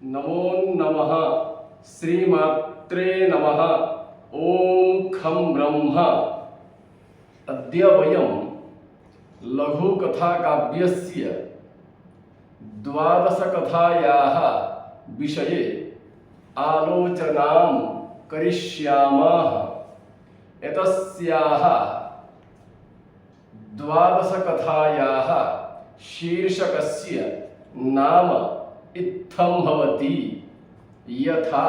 नमो नमः श्रीमात्रे नमः। ओम खं ब्रह्म। अद्य वयं लघुकथाकाव्यस्य द्वादशकथायाः विषये आलोचनां करिष्यामः। एतस्याः द्वादशकथायाः शीर्षकस्य नाम इत्थं भवति यथा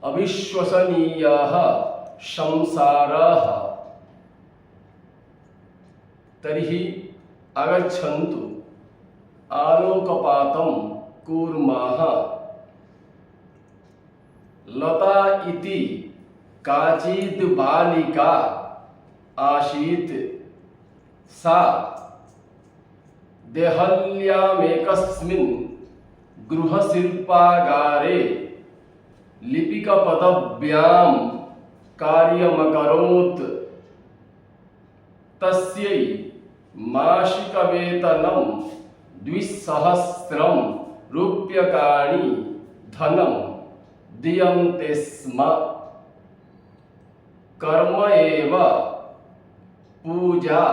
अविश्वसनीयः संसारः। तर्हि आगच्छन्तु आलोकपातं कुर्मः। लता इति काचिद् बालिका आसीत्। सा देहल्यामेकस्मिन् गृहशिल्पागारे लिपिकपदव्यां कार्यमकरोत्। तस्यै मासिकवेतनं 2000 रूप्यकाणि धनं दीयन्ते स्म। कर्म एव पूजा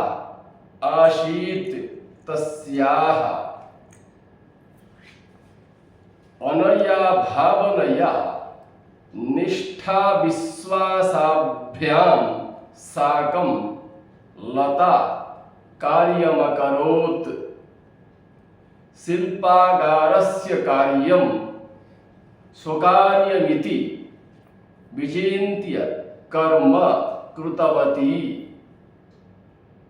आसीत् तस्याः। अनया भावनया निष्ठाविश्वासाभ्यां साकं लता कार्यमकरोत्। शिल्पागारस्य कार्यं स्वकार्यमिति विचिन्त्य कर्म कृतवती।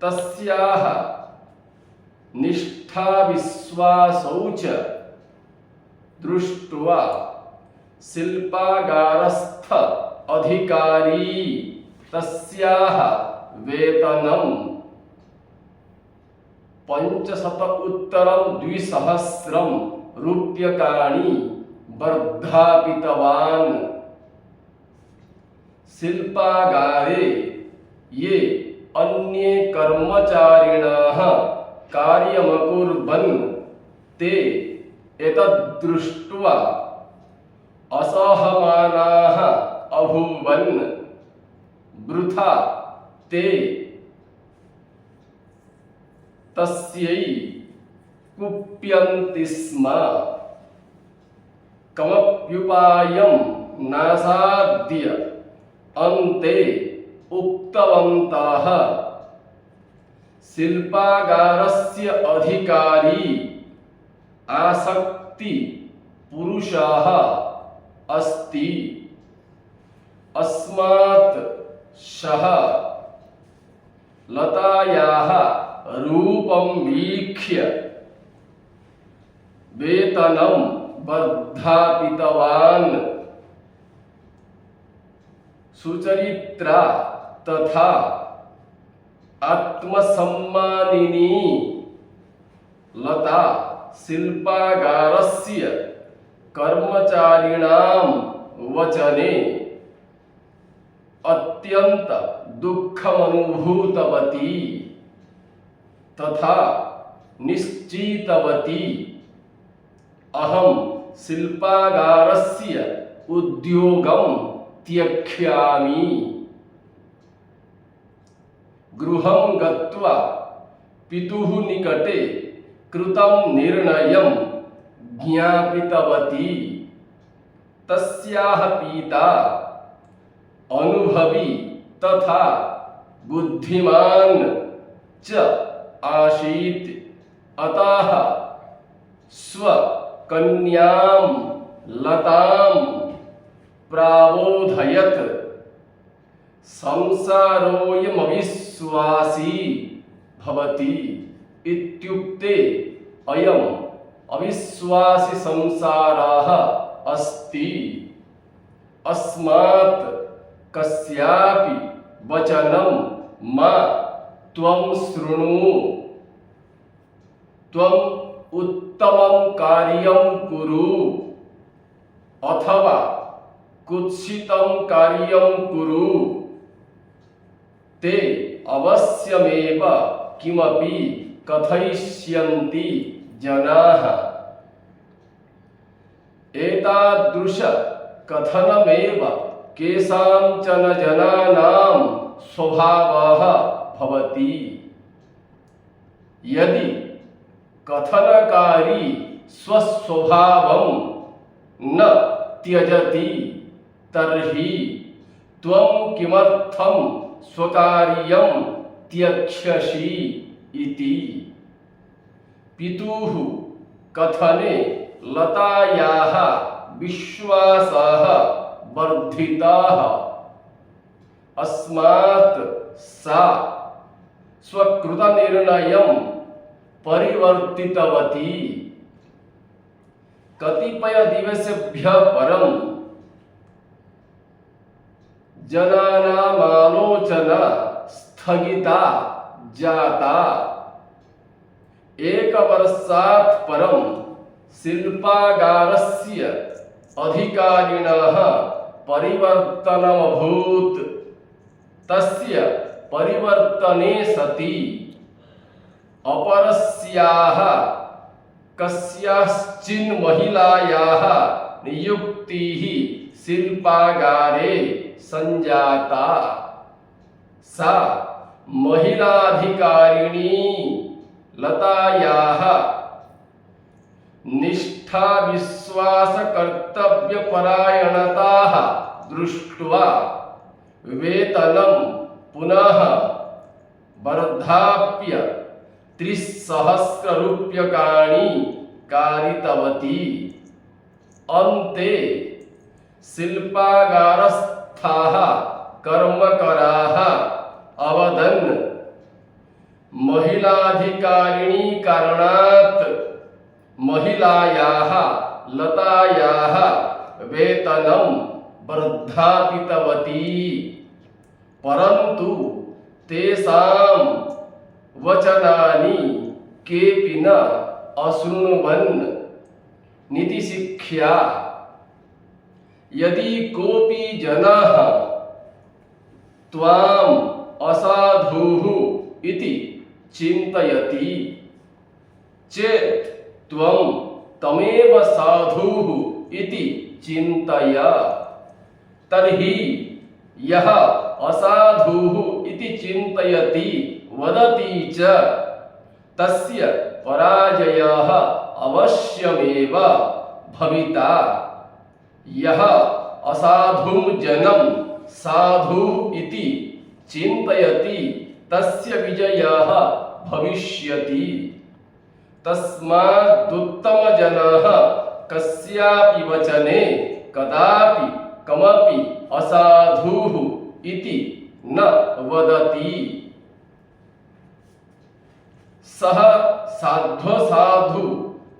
तस्याः निष्ठाविश्वासौ च दृष्ट्वा शिल्पागारस्थ अधिकारी तस्याः वेतनं 500 रूप्यकाणि वर्धापितवान्। शिल्पागारे ये अन्ये कर्मचारिणः कार्यमकुर्वन् ते एतद्दृष्ट्वा असहमानाः अभूवन्। वृथा ते तस्यै कुप्यन्ति स्म। कमप्युपायं नासाद्य अन्ते उक्तवन्तः शिल्पागारस्य अधिकारी आसक्ति पुरुषः अस्ति। अस्मात् सः लतायाः रूपं वीक्ष्य वेतनं वर्धापितवान्। सुचरित्रा तथा आत्मसम्मानिनी लता शिल्पागारस्य कर्मचारिणां वचने अत्यंत दुःखमनुभूतवती तथा निश्चितवती अहं शिल्पागारस्य उद्योगं त्यक्ष्यामि। गृहं गत्वा पितुः निकटे कृतं निर्णयं ज्ञापितवती। तस्याः पिता अनुभवी तथा बुद्धिमान् च आसीत्। अतः स्वकन्यां लतां प्राबोधयत्। संसारोऽयमविश्वासी भवति इत्युक्ते अयम् अविश्वासी संसारः अस्ति। अस्मात् कस्यापि वचनं मा त्वं शृणु। त्वम् उत्तमं कार्यं कुरु अथवा कुत्सितं कार्यं कुरु। ते अवश्यमेव किमपि कथयिष्यन्ति जनाः। एतादृश कथनमेव केषांचन जनानां स्वभावः भवति। यदि कथनकारी स्वस्वभावं न त्यजति तर्हि त्वं किमर्थं स्वकार्यं त्यक्ष्यसि इति। पितुः कथने लतायाः विश्वासः वर्धितः। अस्मात् सा स्वकृतनिर्णयं परिवर्तितवती। कतिपय दिवसेभ्यः परं जनानाम् आलोचना स्थगिता जाता। एकवर्षात् परं शिल्पागारस्य अधिकारिणः परिवर्तनमभूत्। तस्य परिवर्तने सति अपरस्याः कस्याश्चिन् महिलायाः नियुक्तिः शिल्पागारे संजाता। सा महिलाधिकारिणी लतायाः निष्ठा विश्वास कर्तव्यपरायणताः दृष्ट्वा वेतनं पुनः वर्धाप्य 30,000 रूप्यकाणि कारितवती। अन्ते शिल्पागारस्थाः कर्मकराः अवदन्, महिलाधिकारिणी कारणात् महिलायाः लतायाः वेतनं वर्धापितवती, परन्तु तेषां वचनानि केऽपि न अशृण्वन्। नीतिशिक्षा। यदि कोऽपि जनः त्वाम् असाधुः इति चिन्तयति चेत् त्वं तमेव साधुः इति चिन्तय। तर्हि यः असाधुः इति चिन्तयति वदति च तस्य पराजयः अवश्यमेव भविता। यः असाधुं जनं साधु इति चिन्तयति तस्य विजयः भविष्यति। तस्मादुत्तमजनः कस्यापि वचने कदापि कमपि असाधुः इति न वदति। सः साध्वसाधु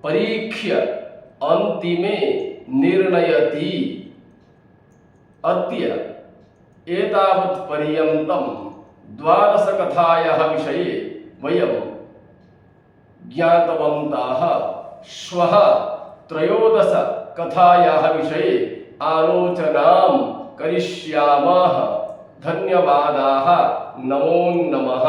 परीक्ष्य अन्तिमे निर्णयति। अद्य एतावत्पर्यन्तं 12 कथायाः विषये वयं ज्ञातवन्तः। श्वः 13 कथायाः विषये आलोचनां करिष्यामः। धन्यवादाः। नमो नमः।